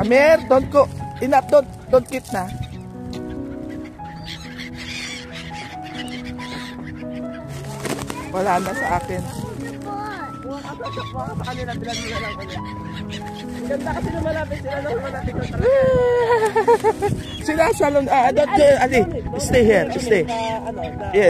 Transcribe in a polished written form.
Amir, don't go. Enough, don't keep na. Wala na sa akin. Ganda kasi lumalapit sila na malapit ko talaga. Sila salon, don't go, Ali. Stay here, stay. Yeah.